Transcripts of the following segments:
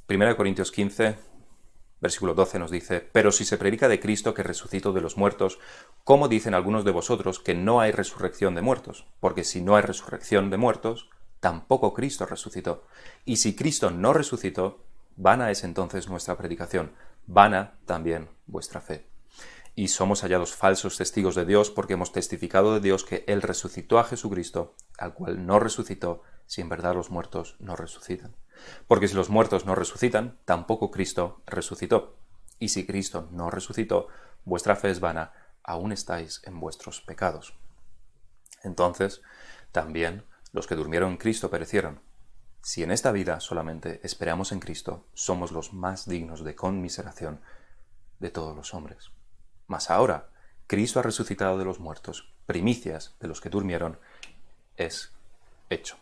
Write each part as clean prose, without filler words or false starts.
1 Corintios 15, versículo 12 nos dice: «Pero si se predica de Cristo que resucitó de los muertos, ¿cómo dicen algunos de vosotros que no hay resurrección de muertos? Porque si no hay resurrección de muertos, tampoco Cristo resucitó. Y si Cristo no resucitó, vana es entonces nuestra predicación, vana también vuestra fe. Y somos hallados falsos testigos de Dios porque hemos testificado de Dios que Él resucitó a Jesucristo, al cual no resucitó, si en verdad los muertos no resucitan. Porque si los muertos no resucitan, tampoco Cristo resucitó. Y si Cristo no resucitó, vuestra fe es vana, aún estáis en vuestros pecados. Entonces, también los que durmieron en Cristo perecieron. Si en esta vida solamente esperamos en Cristo, somos los más dignos de conmiseración de todos los hombres. Mas ahora, Cristo ha resucitado de los muertos, primicias de los que durmieron, es hecho».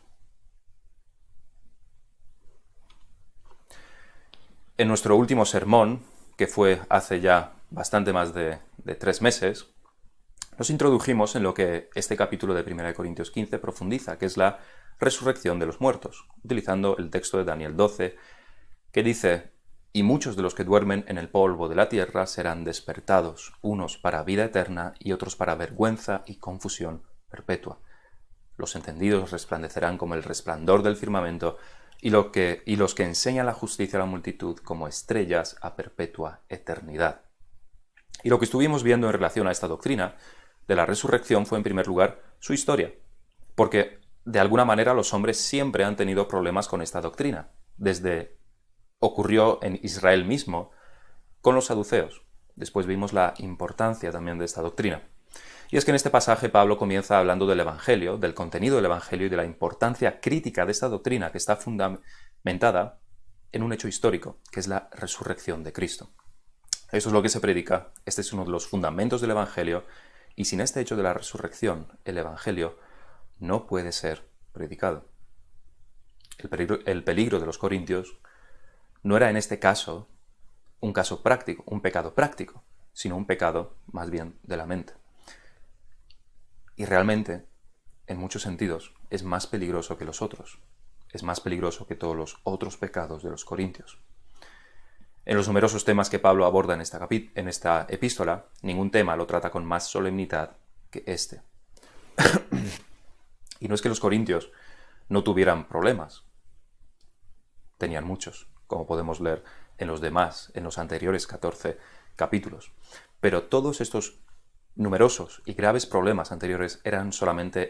En nuestro último sermón, que fue hace ya bastante más de 3 meses, nos introdujimos en lo que este capítulo de 1 Corintios 15 profundiza, que es la resurrección de los muertos, utilizando el texto de Daniel 12, que dice: «Y muchos de los que duermen en el polvo de la tierra serán despertados, unos para vida eterna y otros para vergüenza y confusión perpetua. Los entendidos resplandecerán como el resplandor del firmamento, y los que enseñan la justicia a la multitud como estrellas a perpetua eternidad». Y lo que estuvimos viendo en relación a esta doctrina de la resurrección fue, en primer lugar, su historia, porque de alguna manera los hombres siempre han tenido problemas con esta doctrina. Ocurrió en Israel mismo con los saduceos. Después vimos la importancia también de esta doctrina. Y es que en este pasaje Pablo comienza hablando del Evangelio, del contenido del Evangelio y de la importancia crítica de esta doctrina que está fundamentada en un hecho histórico, que es la resurrección de Cristo. Eso es lo que se predica, este es uno de los fundamentos del Evangelio, y sin este hecho de la resurrección, el Evangelio no puede ser predicado. El peligro de los corintios no era en este caso un caso práctico, un pecado práctico, sino un pecado más bien de la mente. Y realmente, en muchos sentidos, es más peligroso que los otros. Es más peligroso que todos los otros pecados de los corintios. En los numerosos temas que Pablo aborda en esta epístola, ningún tema lo trata con más solemnidad que este. Y no es que los corintios no tuvieran problemas. Tenían muchos, como podemos leer en los anteriores 14 capítulos. Pero todos estos numerosos y graves problemas anteriores eran solamente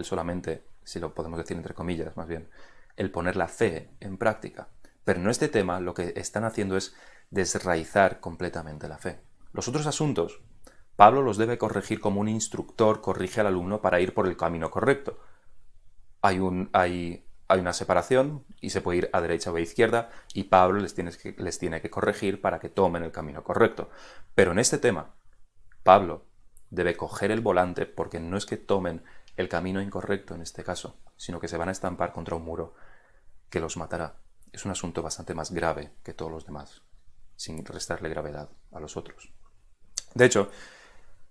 solamente, si lo podemos decir entre comillas más bien, el poner la fe en práctica. Pero en este tema lo que están haciendo es desraizar completamente la fe. Los otros asuntos, Pablo los debe corregir como un instructor corrige al alumno para ir por el camino correcto. Hay una separación y se puede ir a derecha o a izquierda y Pablo les tiene que corregir para que tomen el camino correcto. Pero en este tema, Pablo debe coger el volante porque no es que tomen el camino incorrecto en este caso, sino que se van a estampar contra un muro que los matará. Es un asunto bastante más grave que todos los demás, sin restarle gravedad a los otros. De hecho,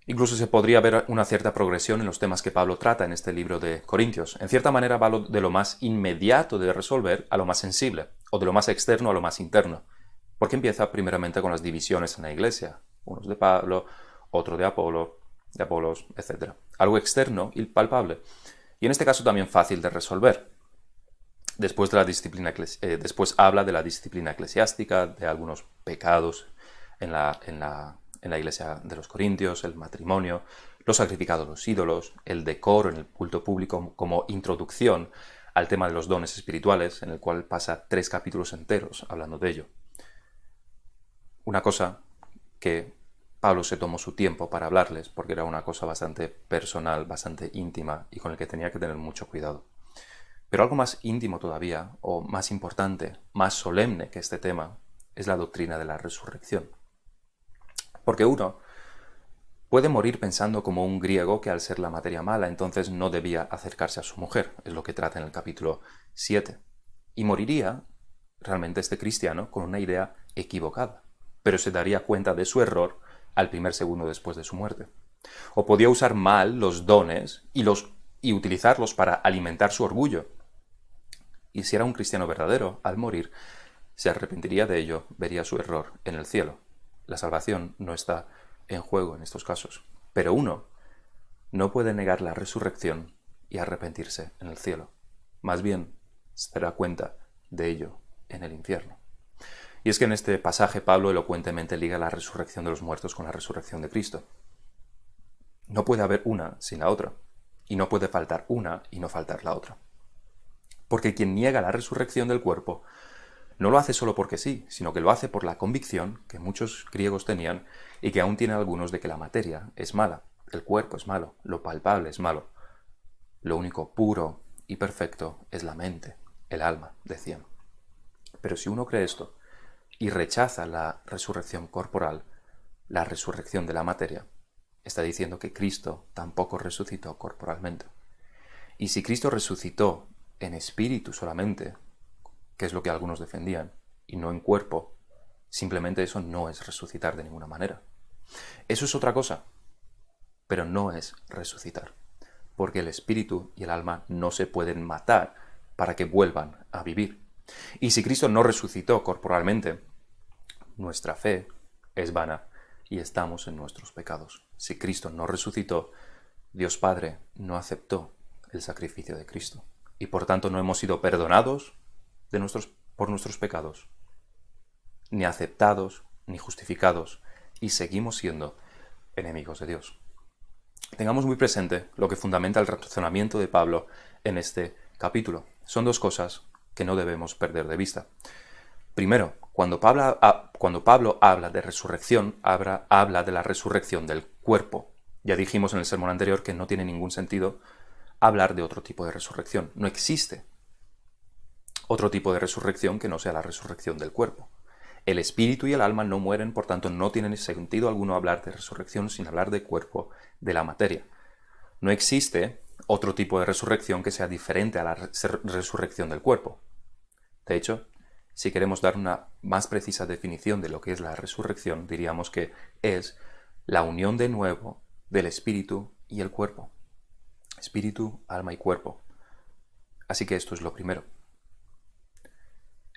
incluso se podría ver una cierta progresión en los temas que Pablo trata en este libro de Corintios. En cierta manera va de lo más inmediato de resolver a lo más sensible, o de lo más externo a lo más interno, porque empieza primeramente con las divisiones en la iglesia, unos de Pablo, otro de Apolos, etc. Algo externo y palpable, y en este caso también fácil de resolver. Después habla de la disciplina eclesiástica, de algunos pecados en la iglesia de los Corintios, el matrimonio, los sacrificados a los ídolos, el decoro en el culto público como introducción al tema de los dones espirituales, en el cual pasa 3 capítulos enteros hablando de ello. Una cosa que Pablo se tomó su tiempo para hablarles, porque era una cosa bastante personal, bastante íntima y con el que tenía que tener mucho cuidado. Pero algo más íntimo todavía, o más importante, más solemne que este tema, es la doctrina de la resurrección. Porque uno puede morir pensando como un griego que al ser la materia mala entonces no debía acercarse a su mujer, es lo que trata en el capítulo 7. Y moriría realmente este cristiano con una idea equivocada, pero se daría cuenta de su error al primer segundo después de su muerte. O podía usar mal los dones y utilizarlos para alimentar su orgullo. Y si era un cristiano verdadero, al morir, se arrepentiría de ello, vería su error en el cielo. La salvación no está en juego en estos casos. Pero uno no puede negar la resurrección y arrepentirse en el cielo. Más bien, se dará cuenta de ello en el infierno. Y es que en este pasaje Pablo elocuentemente liga la resurrección de los muertos con la resurrección de Cristo. No puede haber una sin la otra, y no puede faltar una y no faltar la otra. Porque quien niega la resurrección del cuerpo no lo hace solo porque sí, sino que lo hace por la convicción que muchos griegos tenían y que aún tienen algunos de que la materia es mala, el cuerpo es malo, lo palpable es malo. Lo único puro y perfecto es la mente, el alma, decían. Pero si uno cree esto y rechaza la resurrección corporal, la resurrección de la materia, está diciendo que Cristo tampoco resucitó corporalmente. Y si Cristo resucitó en espíritu solamente, que es lo que algunos defendían, y no en cuerpo, simplemente eso no es resucitar de ninguna manera. Eso es otra cosa, pero no es resucitar, porque el espíritu y el alma no se pueden matar para que vuelvan a vivir. Y si Cristo no resucitó corporalmente, nuestra fe es vana y estamos en nuestros pecados. Si Cristo no resucitó, Dios Padre no aceptó el sacrificio de Cristo, y por tanto no hemos sido perdonados por nuestros pecados, ni aceptados, ni justificados, y seguimos siendo enemigos de Dios. Tengamos muy presente lo que fundamenta el razonamiento de Pablo en este capítulo. Son dos cosas que no debemos perder de vista. Primero, cuando Pablo habla de resurrección, habla de la resurrección del cuerpo. Ya dijimos en el sermón anterior que no tiene ningún sentido hablar de otro tipo de resurrección. No existe otro tipo de resurrección que no sea la resurrección del cuerpo. El espíritu y el alma no mueren, por tanto no tiene sentido alguno hablar de resurrección sin hablar de cuerpo, de la materia. No existe otro tipo de resurrección que sea diferente a la resurrección del cuerpo. De hecho, si queremos dar una más precisa definición de lo que es la resurrección, diríamos que es la unión de nuevo del espíritu y el cuerpo. Espíritu, alma y cuerpo. Así que esto es lo primero.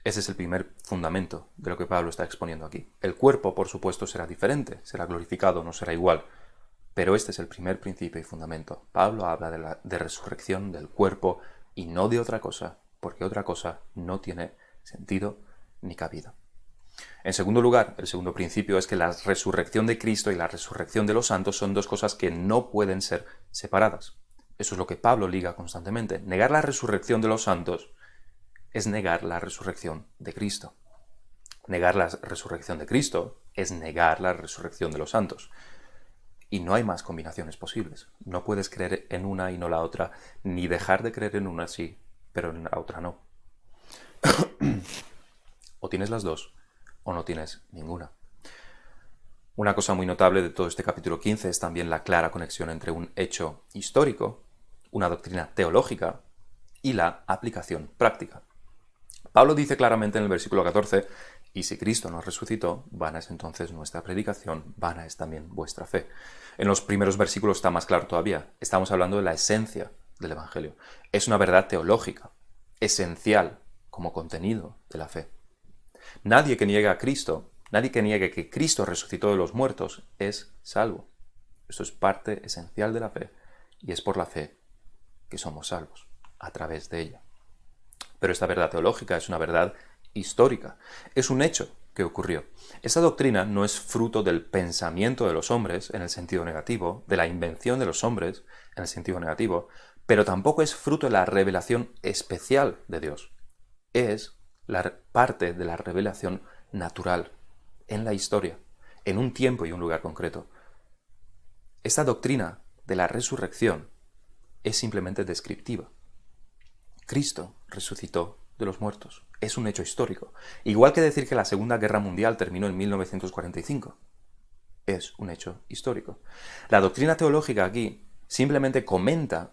Ese es el primer fundamento de lo que Pablo está exponiendo aquí. El cuerpo, por supuesto, será diferente, será glorificado, no será igual. Pero este es el primer principio y fundamento. Pablo habla de resurrección del cuerpo y no de otra cosa, porque otra cosa no tiene sentido ni cabida. En segundo lugar, el segundo principio es que la resurrección de Cristo y la resurrección de los santos son dos cosas que no pueden ser separadas. Eso es lo que Pablo liga constantemente. Negar la resurrección de los santos es negar la resurrección de Cristo. Negar la resurrección de Cristo es negar la resurrección de los santos. Y no hay más combinaciones posibles. No puedes creer en una y no la otra, ni dejar de creer en una sí, pero en la otra no. O tienes las dos, o no tienes ninguna. Una cosa muy notable de todo este capítulo 15 es también la clara conexión entre un hecho histórico, una doctrina teológica y la aplicación práctica. Pablo dice claramente en el versículo 14, y si Cristo nos resucitó, vana es entonces nuestra predicación, vana es también vuestra fe. En los primeros versículos está más claro todavía. Estamos hablando de la esencia del Evangelio. Es una verdad teológica, esencial como contenido de la fe. Nadie que niegue a Cristo, nadie que niegue que Cristo resucitó de los muertos, es salvo. Esto es parte esencial de la fe, y es por la fe que somos salvos, a través de ella. Pero esta verdad teológica es una verdad histórica. Es un hecho que ocurrió. Esa doctrina no es fruto del pensamiento de los hombres en el sentido negativo, de la invención de los hombres en el sentido negativo, pero tampoco es fruto de la revelación especial de Dios. Es la parte de la revelación natural en la historia, en un tiempo y un lugar concreto. Esta doctrina de la resurrección es simplemente descriptiva. Cristo resucitó de los muertos. Es un hecho histórico. Igual que decir que la Segunda Guerra Mundial terminó en 1945. Es un hecho histórico. La doctrina teológica aquí simplemente comenta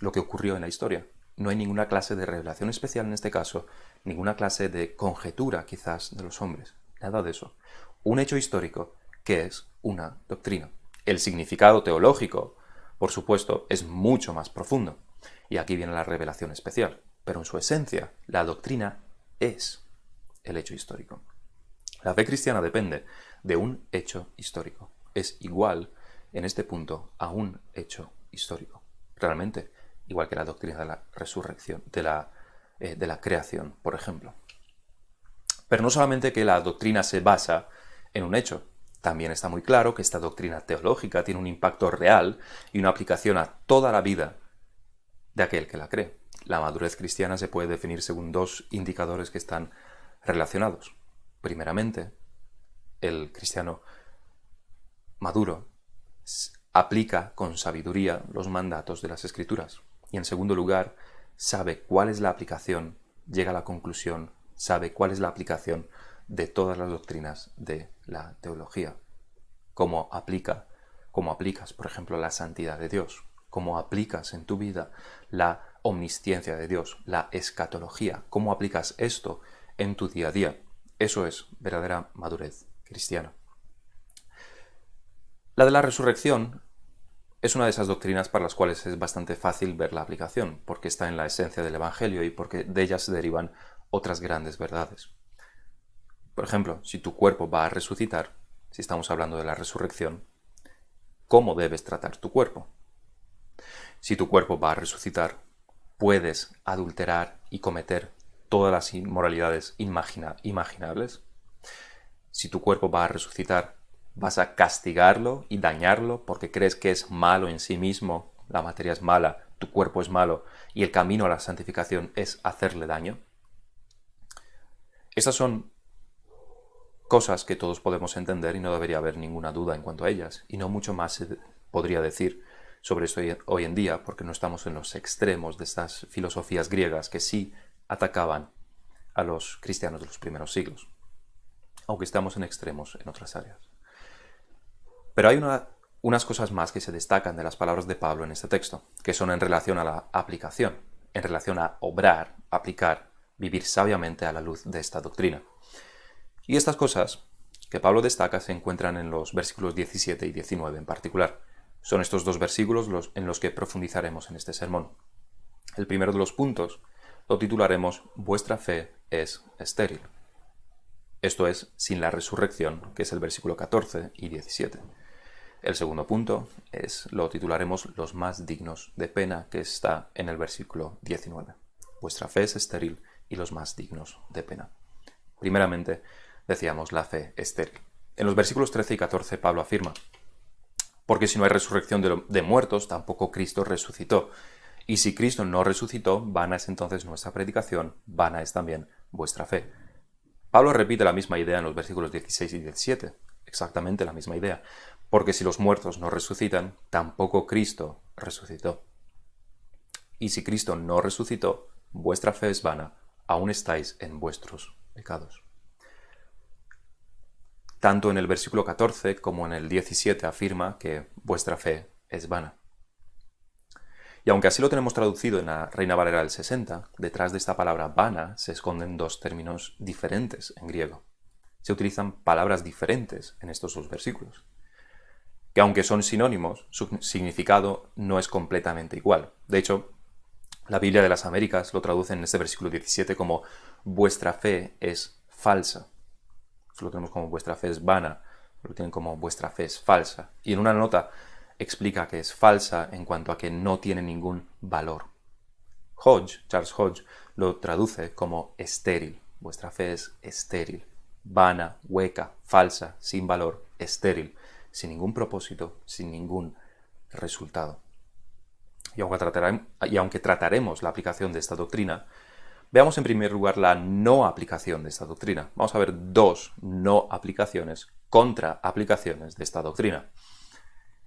lo que ocurrió en la historia. No hay ninguna clase de revelación especial en este caso, ninguna clase de conjetura quizás de los hombres. Nada de eso. Un hecho histórico que es una doctrina. El significado teológico, por supuesto, es mucho más profundo. Y aquí viene la revelación especial. Pero en su esencia, la doctrina es el hecho histórico. La fe cristiana depende de un hecho histórico. Es igual, en este punto, a un hecho histórico. Realmente, igual que la doctrina de la resurrección, de la creación, por ejemplo. Pero no solamente que la doctrina se basa en un hecho, también está muy claro que esta doctrina teológica tiene un impacto real y una aplicación a toda la vida de aquel que la cree. La madurez cristiana se puede definir según dos indicadores que están relacionados. Primeramente, el cristiano maduro aplica con sabiduría los mandatos de las Escrituras. Y en segundo lugar, sabe cuál es la aplicación, llega a la conclusión, sabe cuál es la aplicación de todas las doctrinas de la teología. Cómo aplicas, por ejemplo, la santidad de Dios, cómo aplicas en tu vida la omnisciencia de Dios, la escatología, cómo aplicas esto en tu día a día. Eso es verdadera madurez cristiana. La de la resurrección es una de esas doctrinas para las cuales es bastante fácil ver la aplicación, porque está en la esencia del Evangelio y porque de ellas se derivan otras grandes verdades. Por ejemplo, si tu cuerpo va a resucitar, si estamos hablando de la resurrección, ¿cómo debes tratar tu cuerpo? Si tu cuerpo va a resucitar, ¿puedes adulterar y cometer todas las inmoralidades imaginables? Si tu cuerpo va a resucitar, ¿vas a castigarlo y dañarlo porque crees que es malo en sí mismo? La materia es mala, tu cuerpo es malo y el camino a la santificación es hacerle daño. Estas son cosas que todos podemos entender y no debería haber ninguna duda en cuanto a ellas. Y no mucho más se podría decir sobre esto hoy en día, porque no estamos en los extremos de estas filosofías griegas que sí atacaban a los cristianos de los primeros siglos, aunque estamos en extremos en otras áreas. Pero hay unas cosas más que se destacan de las palabras de Pablo en este texto, que son en relación a la aplicación, en relación a obrar, aplicar, vivir sabiamente a la luz de esta doctrina. Y estas cosas que Pablo destaca se encuentran en los versículos 17 y 19 en particular. Son estos dos versículos en los que profundizaremos en este sermón. El primero de los puntos lo titularemos «Vuestra fe es estéril». Esto es, sin la resurrección, que es el versículo 14 y 17. El segundo punto lo titularemos «Los más dignos de pena», que está en el versículo 19. Vuestra fe es estéril y los más dignos de pena. Primeramente, decíamos la fe estéril. En los versículos 13 y 14 Pablo afirma: «Porque si no hay resurrección de muertos, tampoco Cristo resucitó. Y si Cristo no resucitó, vana es entonces nuestra predicación, vana es también vuestra fe». Pablo repite la misma idea en los versículos 16 y 17, exactamente la misma idea. Porque si los muertos no resucitan, tampoco Cristo resucitó. Y si Cristo no resucitó, vuestra fe es vana, aún estáis en vuestros pecados. Tanto en el versículo 14 como en el 17 afirma que vuestra fe es vana. Y aunque así lo tenemos traducido en la Reina Valera del 60, detrás de esta palabra vana se esconden dos términos diferentes en griego. Se utilizan palabras diferentes en estos dos versículos, que aunque son sinónimos, su significado no es completamente igual. De hecho, la Biblia de las Américas lo traduce en este versículo 17 como vuestra fe es falsa. Lo tenemos como vuestra fe es vana, lo tienen como vuestra fe es falsa. Y en una nota explica que es falsa en cuanto a que no tiene ningún valor. Charles Hodge, lo traduce como estéril. Vuestra fe es estéril, vana, hueca, falsa, sin valor, estéril, sin ningún propósito, sin ningún resultado. Y aunque trataremos la aplicación de esta doctrina, veamos en primer lugar la no aplicación de esta doctrina. Vamos a ver dos no aplicaciones, contraaplicaciones de esta doctrina.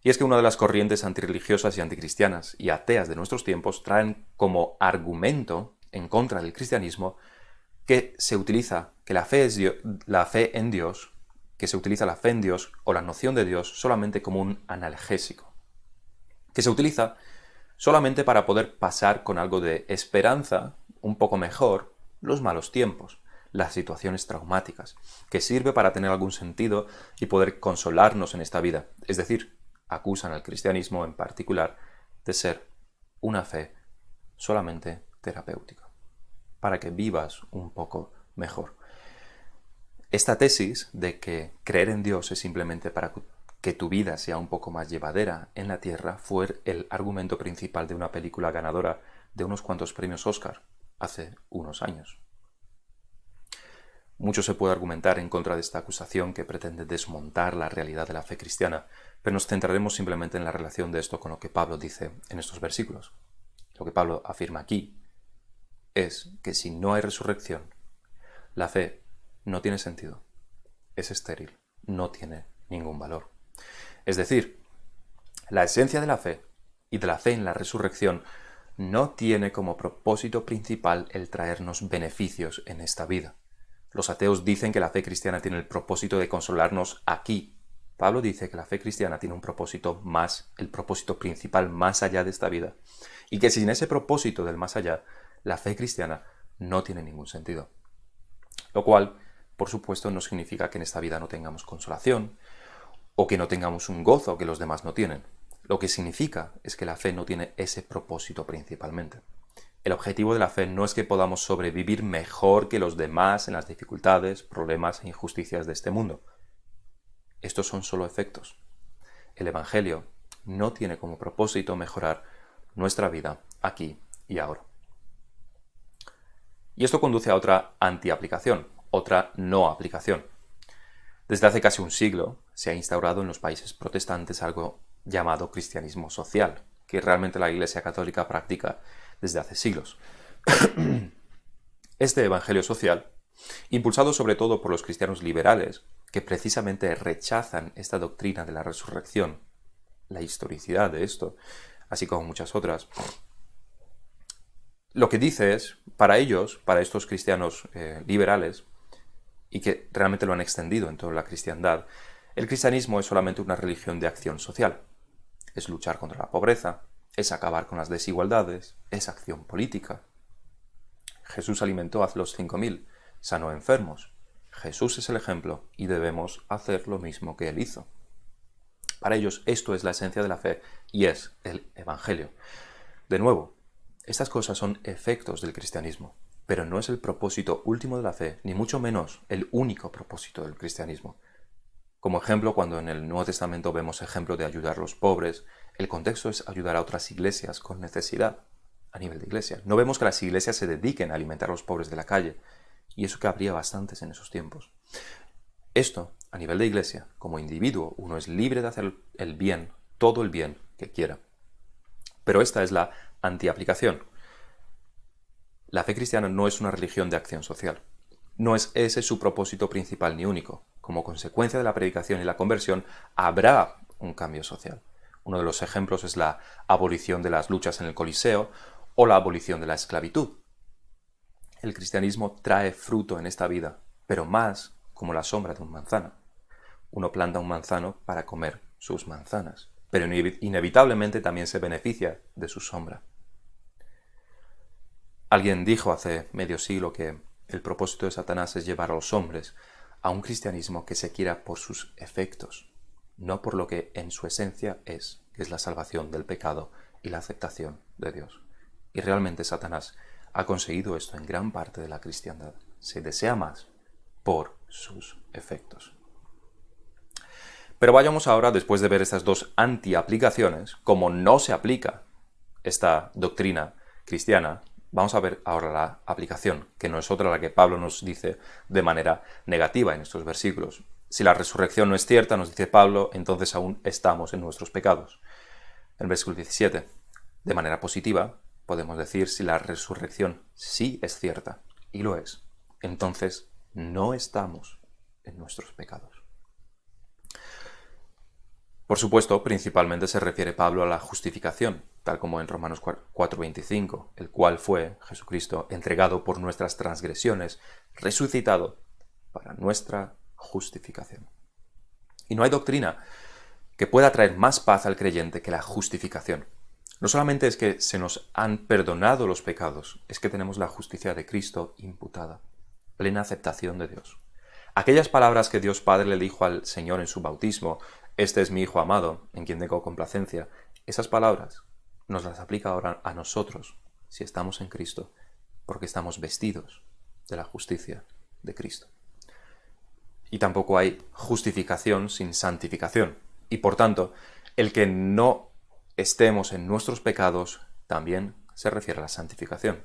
Y es que una de las corrientes antirreligiosas y anticristianas y ateas de nuestros tiempos traen como argumento en contra del cristianismo que se utiliza que la fe en Dios o la noción de Dios solamente como un analgésico, que se utiliza solamente para poder pasar con algo de esperanza, un poco mejor, los malos tiempos, las situaciones traumáticas, que sirve para tener algún sentido y poder consolarnos en esta vida. Es decir, acusan al cristianismo en particular de ser una fe solamente terapéutica, para que vivas un poco mejor. Esta tesis de que creer en Dios es simplemente para que tu vida sea un poco más llevadera en la tierra fue el argumento principal de una película ganadora de unos cuantos premios Oscar hace unos años. Mucho se puede argumentar en contra de esta acusación que pretende desmontar la realidad de la fe cristiana, pero nos centraremos simplemente en la relación de esto con lo que Pablo dice en estos versículos. Lo que Pablo afirma aquí es que si no hay resurrección, la fe no tiene sentido, es estéril, no tiene ningún valor. Es decir, la esencia de la fe y de la fe en la resurrección no tiene como propósito principal el traernos beneficios en esta vida. Los ateos dicen que la fe cristiana tiene el propósito de consolarnos aquí. Pablo dice que la fe cristiana tiene un propósito más, el propósito principal más allá de esta vida, y que sin ese propósito del más allá, la fe cristiana no tiene ningún sentido. Lo cual, por supuesto, no significa que en esta vida no tengamos consolación, o que no tengamos un gozo que los demás no tienen. Lo que significa es que la fe no tiene ese propósito principalmente. El objetivo de la fe no es que podamos sobrevivir mejor que los demás en las dificultades, problemas e injusticias de este mundo. Estos son solo efectos. El Evangelio no tiene como propósito mejorar nuestra vida aquí y ahora. Y esto conduce a otra antiaplicación, otra no aplicación. Desde hace casi un siglo se ha instaurado en los países protestantes algo llamado cristianismo social, que realmente la Iglesia Católica practica desde hace siglos. Este evangelio social, impulsado sobre todo por los cristianos liberales, que precisamente rechazan esta doctrina de la resurrección, la historicidad de esto, así como muchas otras, lo que dice es, para ellos, para estos cristianos liberales, y que realmente lo han extendido en toda la cristiandad, el cristianismo es solamente una religión de acción social. Es luchar contra la pobreza, es acabar con las desigualdades, es acción política. Jesús alimentó a los 5.000, sanó enfermos. Jesús es el ejemplo y debemos hacer lo mismo que Él hizo. Para ellos esto es la esencia de la fe y es el Evangelio. De nuevo, estas cosas son efectos del cristianismo, pero no es el propósito último de la fe, ni mucho menos el único propósito del cristianismo. Como ejemplo, cuando en el Nuevo Testamento vemos ejemplo de ayudar a los pobres, el contexto es ayudar a otras iglesias con necesidad a nivel de iglesia. No vemos que las iglesias se dediquen a alimentar a los pobres de la calle, y eso que habría bastantes en esos tiempos. Esto, a nivel de iglesia, como individuo, uno es libre de hacer el bien, todo el bien que quiera. Pero esta es la antiaplicación. La fe cristiana no es una religión de acción social. No es ese su propósito principal ni único. Como consecuencia de la predicación y la conversión, habrá un cambio social. Uno de los ejemplos es la abolición de las luchas en el Coliseo o la abolición de la esclavitud. El cristianismo trae fruto en esta vida, pero más como la sombra de un manzano. Uno planta un manzano para comer sus manzanas, pero inevitablemente también se beneficia de su sombra. Alguien dijo hace medio siglo que el propósito de Satanás es llevar a los hombres a un cristianismo que se quiera por sus efectos, no por lo que en su esencia es, que es la salvación del pecado y la aceptación de Dios. Y realmente Satanás ha conseguido esto en gran parte de la cristiandad. Se desea más por sus efectos. Pero vayamos ahora, después de ver estas dos antiaplicaciones, como no se aplica esta doctrina cristiana, vamos a ver ahora la aplicación, que no es otra la que Pablo nos dice de manera negativa en estos versículos. Si la resurrección no es cierta, nos dice Pablo, entonces aún estamos en nuestros pecados. En el versículo 17, de manera positiva, podemos decir si la resurrección sí es cierta, y lo es, entonces no estamos en nuestros pecados. Por supuesto, principalmente se refiere Pablo a la justificación, tal como en Romanos 4:25, el cual fue, Jesucristo, entregado por nuestras transgresiones, resucitado para nuestra justificación. Y no hay doctrina que pueda traer más paz al creyente que la justificación. No solamente es que se nos han perdonado los pecados, es que tenemos la justicia de Cristo imputada, plena aceptación de Dios. Aquellas palabras que Dios Padre le dijo al Señor en su bautismo, este es mi Hijo amado, en quien tengo complacencia, esas palabras nos las aplica ahora a nosotros, si estamos en Cristo, porque estamos vestidos de la justicia de Cristo. Y tampoco hay justificación sin santificación. Y por tanto, el que no estemos en nuestros pecados también se refiere a la santificación.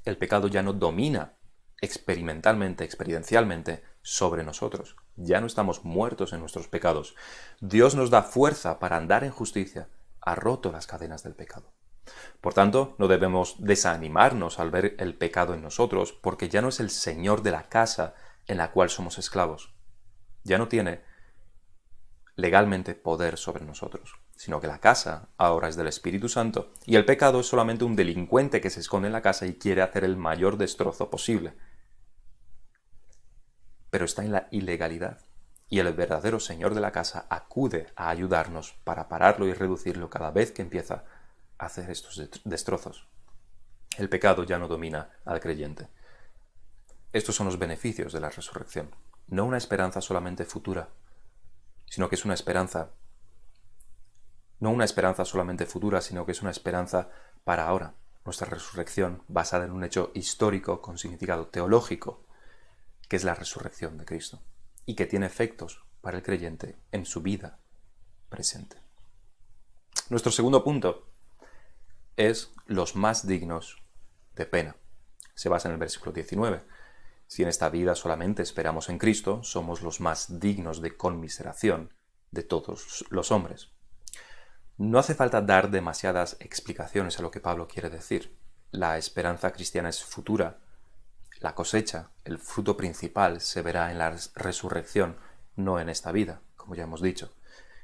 El pecado ya no domina experimentalmente, experiencialmente sobre nosotros. Ya no estamos muertos en nuestros pecados. Dios nos da fuerza para andar en justicia. Ha roto las cadenas del pecado. Por tanto, no debemos desanimarnos al ver el pecado en nosotros, porque ya no es el Señor de la casa en la cual somos esclavos. Ya no tiene legalmente poder sobre nosotros, sino que la casa ahora es del Espíritu Santo y el pecado es solamente un delincuente que se esconde en la casa y quiere hacer el mayor destrozo posible. Pero está en la ilegalidad y el verdadero Señor de la casa acude a ayudarnos para pararlo y reducirlo cada vez que empieza a hacer estos destrozos. El pecado ya no domina al creyente. Estos son los beneficios de la resurrección, no una esperanza solamente futura, sino que es una esperanza, no una esperanza solamente futura, sino que es una esperanza para ahora. Nuestra resurrección basada en un hecho histórico con significado teológico, que es la resurrección de Cristo, y que tiene efectos para el creyente en su vida presente. Nuestro segundo punto es los más dignos de pena. Se basa en el versículo 19. Si en esta vida solamente esperamos en Cristo, somos los más dignos de conmiseración de todos los hombres. No hace falta dar demasiadas explicaciones a lo que Pablo quiere decir. La esperanza cristiana es futura. La cosecha, el fruto principal, se verá en la resurrección, no en esta vida, como ya hemos dicho.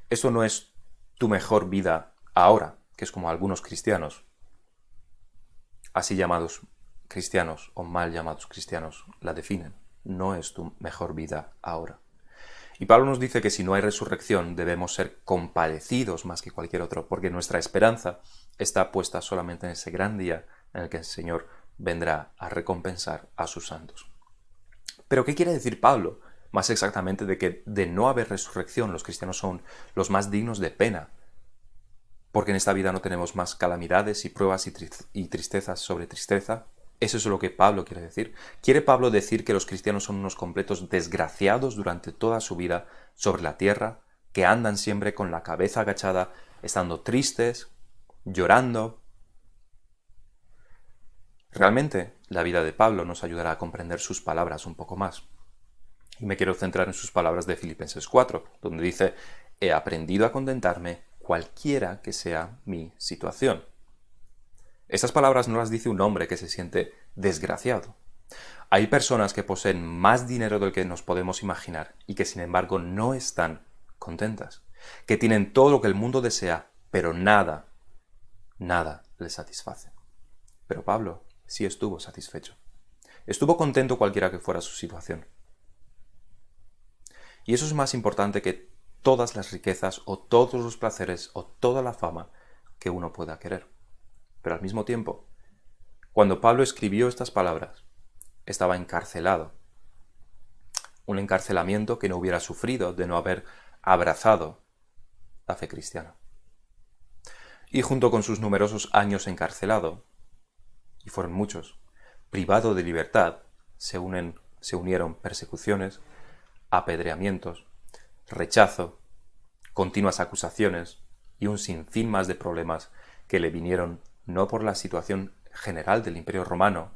Esto no es tu mejor vida ahora, que es como algunos cristianos, así llamados cristianos o mal llamados cristianos, la definen. No es tu mejor vida ahora. Y Pablo nos dice que si no hay resurrección debemos ser compadecidos más que cualquier otro, porque nuestra esperanza está puesta solamente en ese gran día en el que el Señor vendrá a recompensar a sus santos. Pero ¿qué quiere decir Pablo? Más exactamente de que de no haber resurrección los cristianos son los más dignos de pena, porque en esta vida no tenemos más calamidades y pruebas y tristezas sobre tristeza. Eso es lo que Pablo quiere decir. ¿Quiere Pablo decir que los cristianos son unos completos desgraciados durante toda su vida sobre la tierra, que andan siempre con la cabeza agachada, estando tristes, llorando? Realmente, la vida de Pablo nos ayudará a comprender sus palabras un poco más. Y me quiero centrar en sus palabras de Filipenses 4, donde dice: he aprendido a contentarme cualquiera que sea mi situación. Estas palabras no las dice un hombre que se siente desgraciado. Hay personas que poseen más dinero del que nos podemos imaginar y que sin embargo no están contentas, que tienen todo lo que el mundo desea, pero nada les satisface. Pero Pablo sí estuvo satisfecho. Estuvo contento cualquiera que fuera su situación. Y eso es más importante que todas las riquezas o todos los placeres o toda la fama que uno pueda querer. Pero al mismo tiempo, cuando Pablo escribió estas palabras, estaba encarcelado. Un encarcelamiento que no hubiera sufrido de no haber abrazado la fe cristiana. Y junto con sus numerosos años encarcelado, y fueron muchos, privado de libertad, se unieron persecuciones, apedreamientos, rechazo, continuas acusaciones y un sinfín más de problemas que le vinieron no por la situación general del Imperio Romano,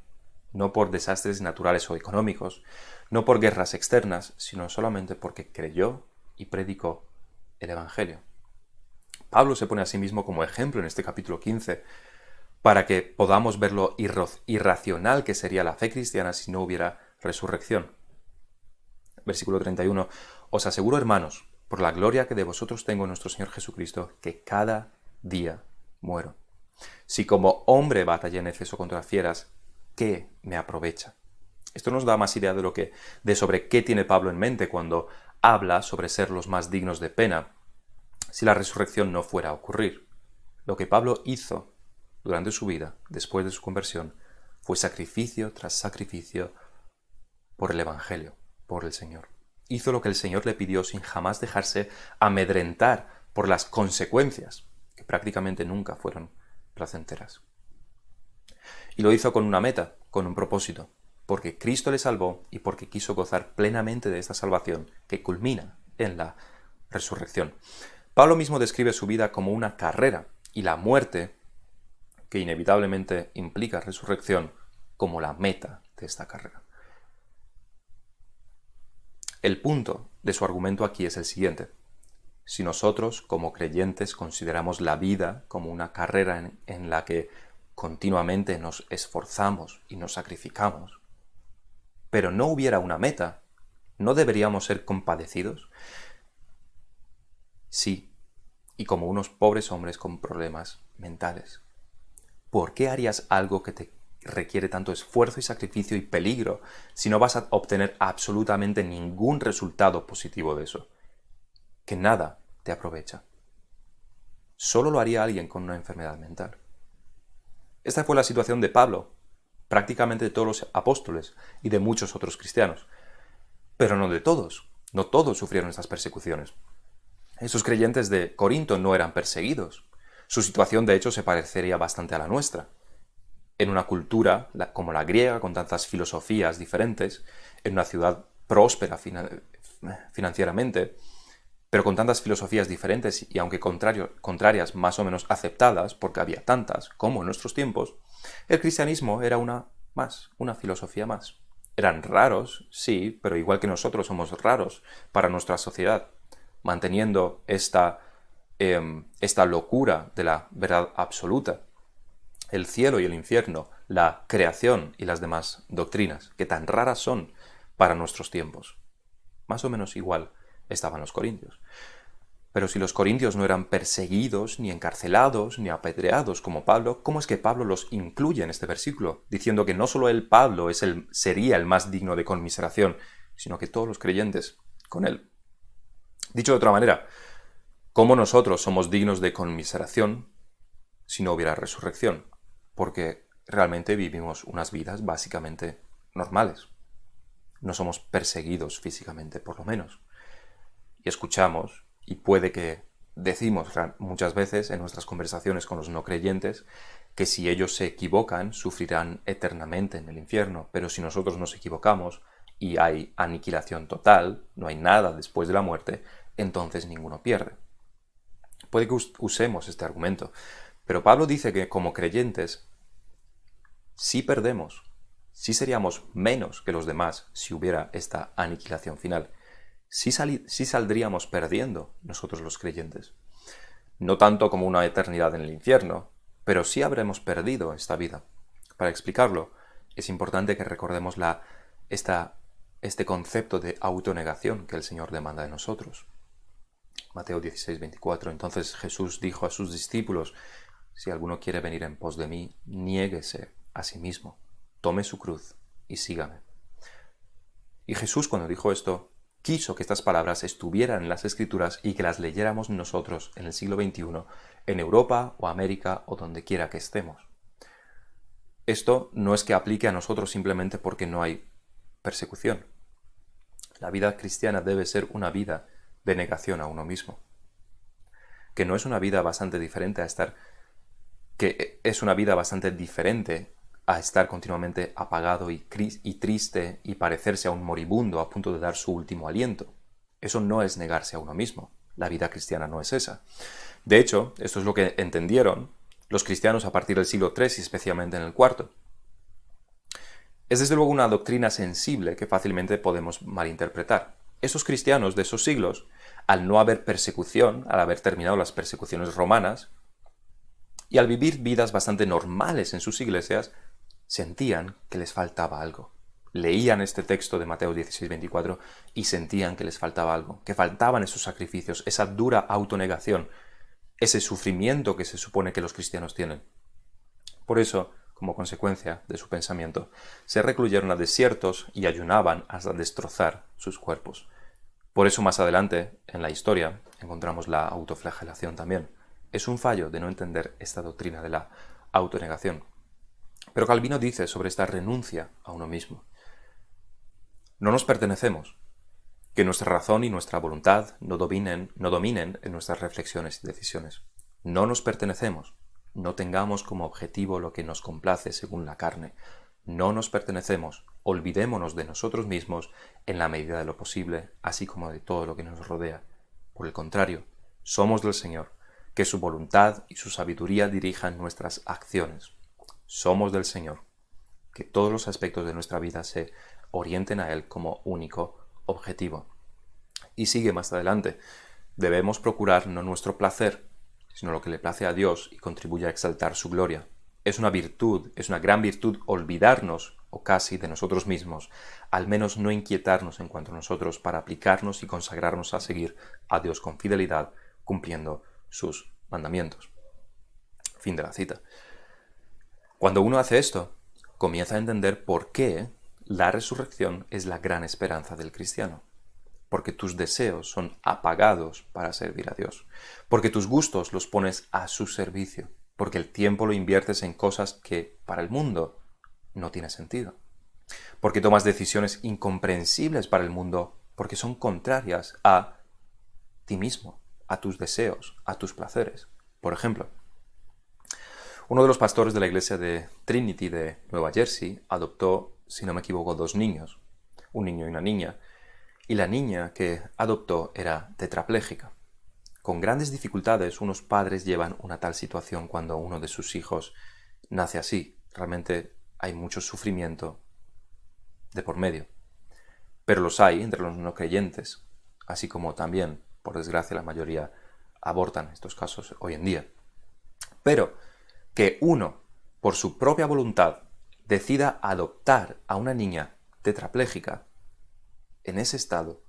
no por desastres naturales o económicos, no por guerras externas, sino solamente porque creyó y predicó el Evangelio. Pablo se pone a sí mismo como ejemplo en este capítulo 15 para que podamos ver lo irracional que sería la fe cristiana si no hubiera resurrección. Versículo 31. Os aseguro, hermanos, por la gloria que de vosotros tengo en nuestro Señor Jesucristo, que cada día muero. Si como hombre batallé en Éfeso contra fieras, ¿qué me aprovecha? Esto nos da más idea de sobre qué tiene Pablo en mente cuando habla sobre ser los más dignos de pena si la resurrección no fuera a ocurrir. Lo que Pablo hizo durante su vida, después de su conversión, fue sacrificio tras sacrificio por el Evangelio, por el Señor. Hizo lo que el Señor le pidió sin jamás dejarse amedrentar por las consecuencias, que prácticamente nunca fueron placenteras. Y lo hizo con una meta, con un propósito. porque Cristo le salvó y porque quiso gozar plenamente de esta salvación que culmina en la resurrección. Pablo mismo describe su vida como una carrera y la muerte, que inevitablemente implica resurrección, como la meta de esta carrera. El punto de su argumento aquí es el siguiente. Si nosotros, como creyentes, consideramos la vida como una carrera en la que continuamente nos esforzamos y nos sacrificamos, pero no hubiera una meta, ¿no deberíamos ser compadecidos? Sí, y como unos pobres hombres con problemas mentales. ¿Por qué harías algo que te requiere tanto esfuerzo y sacrificio y peligro si no vas a obtener absolutamente ningún resultado positivo de eso? Que nada te aprovecha. Solo lo haría alguien con una enfermedad mental. Esta fue la situación de Pablo, prácticamente de todos los apóstoles y de muchos otros cristianos. Pero no de todos. No todos sufrieron estas persecuciones. Esos creyentes de Corinto no eran perseguidos. Su situación, de hecho, se parecería bastante a la nuestra. En una cultura como la griega, con tantas filosofías diferentes, en una ciudad próspera financieramente, pero con tantas filosofías diferentes y aunque contrarias más o menos aceptadas, porque había tantas como en nuestros tiempos, el cristianismo era una filosofía más. Eran raros, sí, pero igual que nosotros somos raros para nuestra sociedad, manteniendo esta locura de la verdad absoluta, el cielo y el infierno, la creación y las demás doctrinas, que tan raras son para nuestros tiempos. Más o menos igual estaban los corintios. Pero si los corintios no eran perseguidos, ni encarcelados, ni apedreados como Pablo, ¿cómo es que Pablo los incluye en este versículo? Diciendo que no solo él, Pablo, sería el más digno de conmiseración, sino que todos los creyentes con él. Dicho de otra manera, ¿cómo nosotros somos dignos de conmiseración si no hubiera resurrección? Porque realmente vivimos unas vidas básicamente normales. No somos perseguidos físicamente, por lo menos. Y escuchamos, y puede que decimos muchas veces en nuestras conversaciones con los no creyentes, que si ellos se equivocan, sufrirán eternamente en el infierno, pero si nosotros nos equivocamos y hay aniquilación total, no hay nada después de la muerte, entonces ninguno pierde. Puede que usemos este argumento, pero Pablo dice que como creyentes sí perdemos, sí seríamos menos que los demás si hubiera esta aniquilación final. Sí saldríamos perdiendo nosotros los creyentes. No tanto como una eternidad en el infierno, pero sí habremos perdido esta vida. Para explicarlo, es importante que recordemos este concepto de autonegación que el Señor demanda de nosotros. Mateo 16, 24. Entonces Jesús dijo a sus discípulos: si alguno quiere venir en pos de mí, niéguese a sí mismo, tome su cruz y sígame. Y Jesús, cuando dijo esto, quiso que estas palabras estuvieran en las Escrituras y que las leyéramos nosotros en el siglo XXI, en Europa o América o donde quiera que estemos. Esto no es que aplique a nosotros simplemente porque no hay persecución. La vida cristiana debe ser una vida de negación a uno mismo, que no es una vida bastante diferente a estar continuamente apagado y triste y parecerse a un moribundo a punto de dar su último aliento. Eso no es negarse a uno mismo. La vida cristiana no es esa. De hecho, esto es lo que entendieron los cristianos a partir del siglo III y especialmente en el IV. Es desde luego una doctrina sensible que fácilmente podemos malinterpretar. Esos cristianos de esos siglos, al no haber persecución, al haber terminado las persecuciones romanas, y al vivir vidas bastante normales en sus iglesias, sentían que les faltaba algo. Leían este texto de Mateo 16, 24 y sentían que les faltaba algo, que faltaban esos sacrificios, esa dura autonegación, ese sufrimiento que se supone que los cristianos tienen. Por eso, como consecuencia de su pensamiento, se recluyeron a desiertos y ayunaban hasta destrozar sus cuerpos. Por eso más adelante, en la historia, encontramos la autoflagelación también. Es un fallo de no entender esta doctrina de la autonegación. Pero Calvino dice sobre esta renuncia a uno mismo: no nos pertenecemos, que nuestra razón y nuestra voluntad no dominen en nuestras reflexiones y decisiones. No nos pertenecemos, no tengamos como objetivo lo que nos complace según la carne. No nos pertenecemos, olvidémonos de nosotros mismos en la medida de lo posible, así como de todo lo que nos rodea. Por el contrario, somos del Señor, que su voluntad y su sabiduría dirijan nuestras acciones. Somos del Señor, que todos los aspectos de nuestra vida se orienten a Él como único objetivo. Y sigue más adelante, debemos procurar no nuestro placer, sino lo que le place a Dios y contribuye a exaltar su gloria. Es una virtud, es una gran virtud olvidarnos, o casi, de nosotros mismos, al menos no inquietarnos en cuanto a nosotros para aplicarnos y consagrarnos a seguir a Dios con fidelidad, cumpliendo sus mandamientos. Fin de la cita. Cuando uno hace esto, comienza a entender por qué la resurrección es la gran esperanza del cristiano. Porque tus deseos son apagados para servir a Dios. Porque tus gustos los pones a su servicio. Porque el tiempo lo inviertes en cosas que para el mundo no tiene sentido. Porque tomas decisiones incomprensibles para el mundo porque son contrarias a ti mismo, a tus deseos, a tus placeres. Por ejemplo, uno de los pastores de la iglesia de Trinity de Nueva Jersey adoptó, si no me equivoco, 2 niños, un niño y una niña, y la niña que adoptó era tetrapléjica. Con grandes dificultades, unos padres llevan una tal situación cuando uno de sus hijos nace así. Realmente hay mucho sufrimiento de por medio. Pero los hay entre los no creyentes, así como también, por desgracia, la mayoría abortan estos casos hoy en día. Pero que uno, por su propia voluntad, decida adoptar a una niña tetrapléjica en ese estado,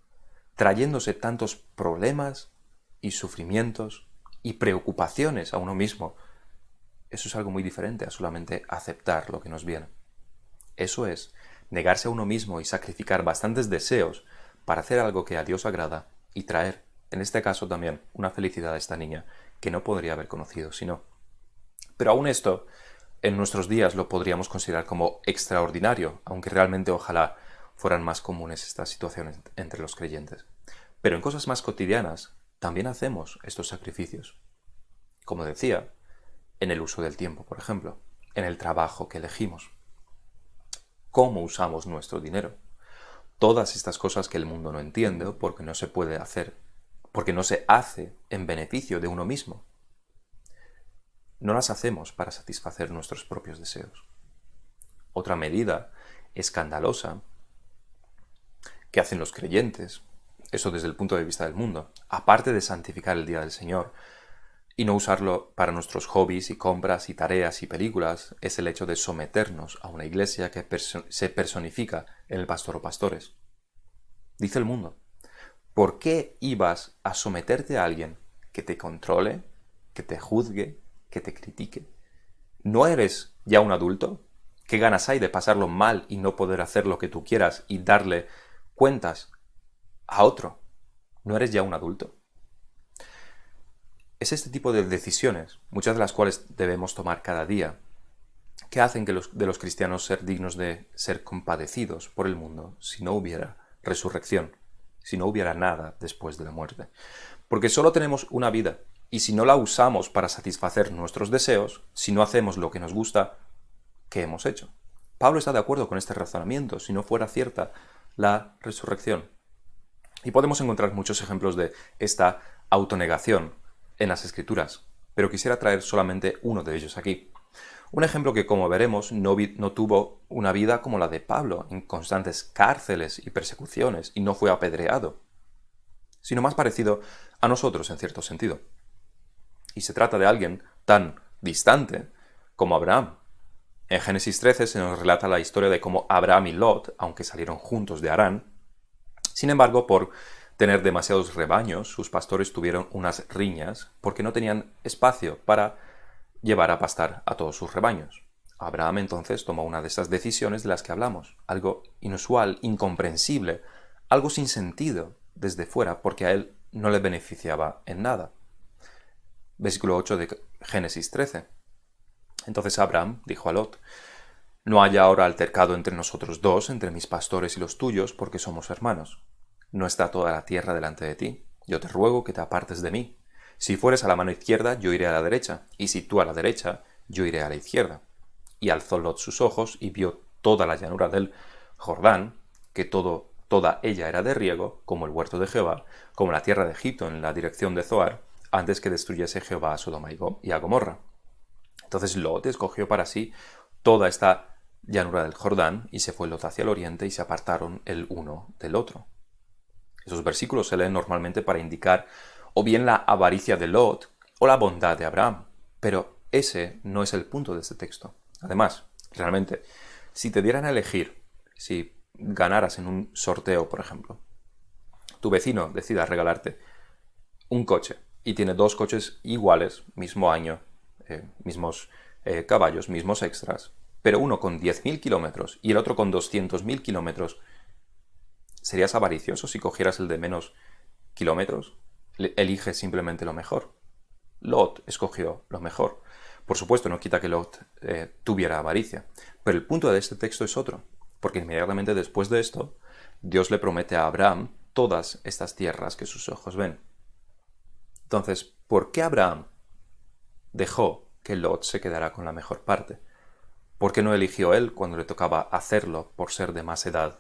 trayéndose tantos problemas y sufrimientos y preocupaciones a uno mismo, eso es algo muy diferente a solamente aceptar lo que nos viene. Eso es negarse a uno mismo y sacrificar bastantes deseos para hacer algo que a Dios agrada y traer, en este caso también, una felicidad a esta niña que no podría haber conocido si no. Pero aún esto, en nuestros días lo podríamos considerar como extraordinario, aunque realmente ojalá fueran más comunes estas situaciones entre los creyentes. Pero en cosas más cotidianas también hacemos estos sacrificios. Como decía, en el uso del tiempo, por ejemplo, en el trabajo que elegimos. ¿Cómo usamos nuestro dinero? Todas estas cosas que el mundo no entiende porque no se puede hacer, porque no se hace en beneficio de uno mismo. No las hacemos para satisfacer nuestros propios deseos. Otra medida escandalosa que hacen los creyentes, eso desde el punto de vista del mundo, aparte de santificar el día del Señor y no usarlo para nuestros hobbies y compras y tareas y películas, es el hecho de someternos a una iglesia que se personifica en el pastor o pastores. Dice el mundo, ¿por qué ibas a someterte a alguien que te controle, que te juzgue, que te critique? ¿No eres ya un adulto? ¿Qué ganas hay de pasarlo mal y no poder hacer lo que tú quieras y darle cuentas a otro? ¿No eres ya un adulto? Es este tipo de decisiones, muchas de las cuales debemos tomar cada día, que hacen de los cristianos ser dignos de ser compadecidos por el mundo si no hubiera resurrección, si no hubiera nada después de la muerte. Porque solo tenemos una vida, y si no la usamos para satisfacer nuestros deseos, si no hacemos lo que nos gusta, ¿qué hemos hecho? Pablo está de acuerdo con este razonamiento, si no fuera cierta la resurrección. Y podemos encontrar muchos ejemplos de esta autonegación en las Escrituras, pero quisiera traer solamente uno de ellos aquí. Un ejemplo que, como veremos, no tuvo una vida como la de Pablo, en constantes cárceles y persecuciones, y no fue apedreado, sino más parecido a nosotros en cierto sentido. Y se trata de alguien tan distante como Abraham. En Génesis 13 se nos relata la historia de cómo Abraham y Lot, aunque salieron juntos de Harán, sin embargo, por tener demasiados rebaños, sus pastores tuvieron unas riñas porque no tenían espacio para llevar a pastar a todos sus rebaños. Abraham entonces tomó una de esas decisiones de las que hablamos, algo inusual, incomprensible, algo sin sentido desde fuera porque a él no le beneficiaba en nada. Versículo 8 de Génesis 13. Entonces Abraham dijo a Lot, «No haya ahora altercado entre nosotros dos, entre mis pastores y los tuyos, porque somos hermanos. ¿No está toda la tierra delante de ti? Yo te ruego que te apartes de mí. Si fueres a la mano izquierda, yo iré a la derecha, y si tú a la derecha, yo iré a la izquierda». Y alzó Lot sus ojos y vio toda la llanura del Jordán, que toda ella era de riego, como el huerto de Jehová, como la tierra de Egipto en la dirección de Zoar, antes que destruyese Jehová a Sodoma y a Gomorra. Entonces Lot escogió para sí toda esta llanura del Jordán y se fue Lot hacia el oriente y se apartaron el uno del otro. Esos versículos se leen normalmente para indicar o bien la avaricia de Lot o la bondad de Abraham, pero ese no es el punto de este texto. Además, realmente, si te dieran a elegir, si ganaras en un sorteo, por ejemplo, tu vecino decida regalarte un coche y tiene dos coches iguales, mismo año, mismos caballos, mismos extras, pero uno con 10.000 kilómetros y el otro con 200.000 kilómetros, ¿serías avaricioso si cogieras el de menos kilómetros? Elige simplemente lo mejor. Lot escogió lo mejor. Por supuesto, no quita que Lot tuviera avaricia, pero el punto de este texto es otro, porque inmediatamente después de esto, Dios le promete a Abraham todas estas tierras que sus ojos ven. Entonces, ¿por qué Abraham dejó que Lot se quedara con la mejor parte? ¿Por qué no eligió él cuando le tocaba hacerlo por ser de más edad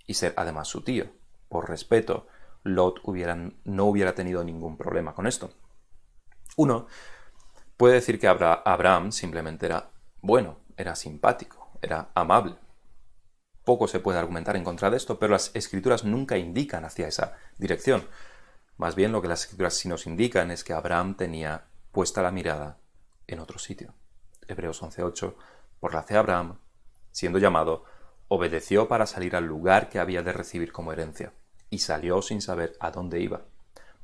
y ser además su tío? Por respeto, Lot no hubiera tenido ningún problema con esto. Uno puede decir que Abraham simplemente era bueno, era simpático, era amable. Poco se puede argumentar en contra de esto, pero las escrituras nunca indican hacia esa dirección. Más bien lo que las escrituras sí nos indican es que Abraham tenía puesta la mirada en otro sitio. Hebreos 11:8, por la fe Abraham, siendo llamado, obedeció para salir al lugar que había de recibir como herencia, y salió sin saber a dónde iba.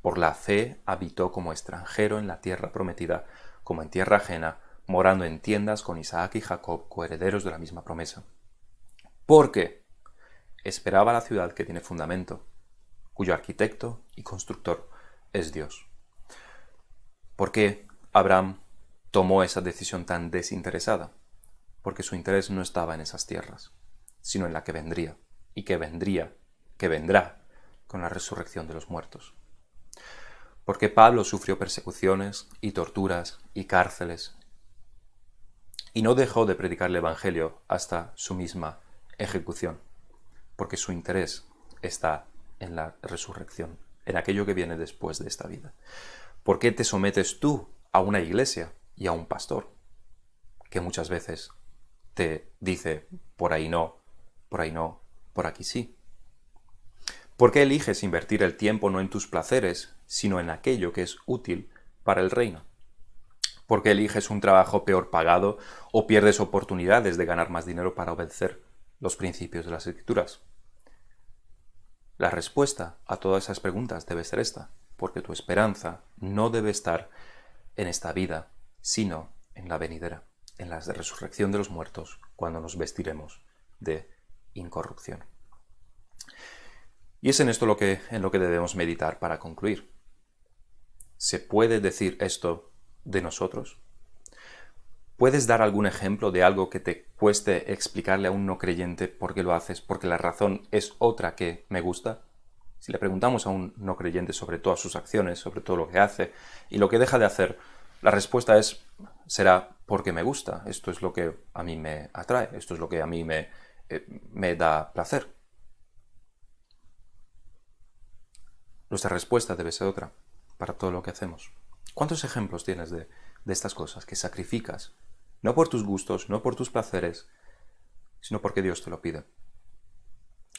Por la fe habitó como extranjero en la tierra prometida, como en tierra ajena, morando en tiendas con Isaac y Jacob, coherederos de la misma promesa. Porque esperaba la ciudad que tiene fundamento, cuyo arquitecto y constructor es Dios. ¿Por qué Abraham tomó esa decisión tan desinteresada? Porque su interés no estaba en esas tierras, sino en la que vendría, y que vendrá con la resurrección de los muertos. Porque Pablo sufrió persecuciones y torturas y cárceles, y no dejó de predicar el Evangelio hasta su misma ejecución, porque su interés está en la resurrección, en aquello que viene después de esta vida. ¿Por qué te sometes tú a una iglesia y a un pastor que muchas veces te dice por ahí no, por aquí sí? ¿Por qué eliges invertir el tiempo no en tus placeres, sino en aquello que es útil para el reino? ¿Por qué eliges un trabajo peor pagado o pierdes oportunidades de ganar más dinero para obedecer los principios de las Escrituras? La respuesta a todas esas preguntas debe ser esta, porque tu esperanza no debe estar en esta vida, sino en la venidera, en la resurrección de los muertos, cuando nos vestiremos de incorrupción. Y es en esto en lo que debemos meditar para concluir. ¿Se puede decir esto de nosotros? ¿Puedes dar algún ejemplo de algo que te cueste explicarle a un no creyente por qué lo haces, porque la razón es otra que me gusta? Si le preguntamos a un no creyente sobre todas sus acciones, sobre todo lo que hace y lo que deja de hacer, la respuesta será porque me gusta, esto es lo que a mí me atrae, esto es lo que a mí me da placer. Nuestra respuesta debe ser otra para todo lo que hacemos. ¿Cuántos ejemplos tienes de estas cosas que sacrificas? No por tus gustos, no por tus placeres, sino porque Dios te lo pide.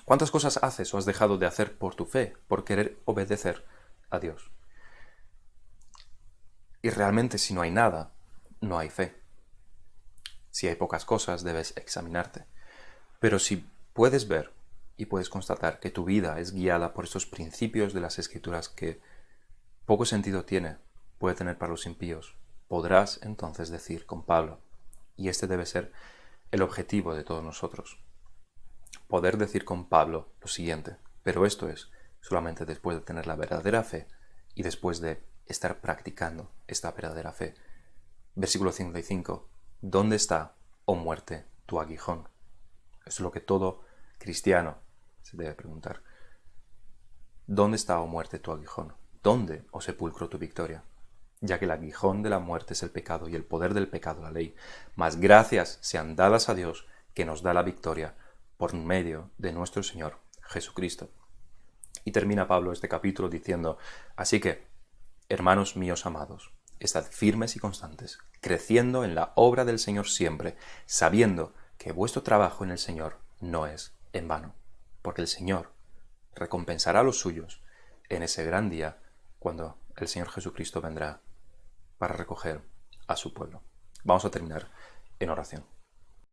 ¿Cuántas cosas haces o has dejado de hacer por tu fe, por querer obedecer a Dios? Y realmente si no hay nada, no hay fe. Si hay pocas cosas, debes examinarte. Pero si puedes ver y puedes constatar que tu vida es guiada por estos principios de las Escrituras que poco sentido puede tener para los impíos, podrás entonces decir con Pablo, y este debe ser el objetivo de todos nosotros, poder decir con Pablo lo siguiente, pero esto es solamente después de tener la verdadera fe y después de estar practicando esta verdadera fe. Versículo 55, ¿dónde está, oh muerte, tu aguijón? Eso es lo que todo cristiano se debe preguntar. ¿Dónde está, oh muerte, tu aguijón? ¿Dónde, oh sepulcro, tu victoria? Ya que el aguijón de la muerte es el pecado y el poder del pecado la ley. Mas gracias sean dadas a Dios que nos da la victoria por medio de nuestro Señor Jesucristo. Y termina Pablo este capítulo diciendo: así que, hermanos míos amados, estad firmes y constantes, creciendo en la obra del Señor siempre, sabiendo que vuestro trabajo en el Señor no es en vano, porque el Señor recompensará a los suyos en ese gran día cuando el Señor Jesucristo vendrá para recoger a su pueblo. Vamos a terminar en oración.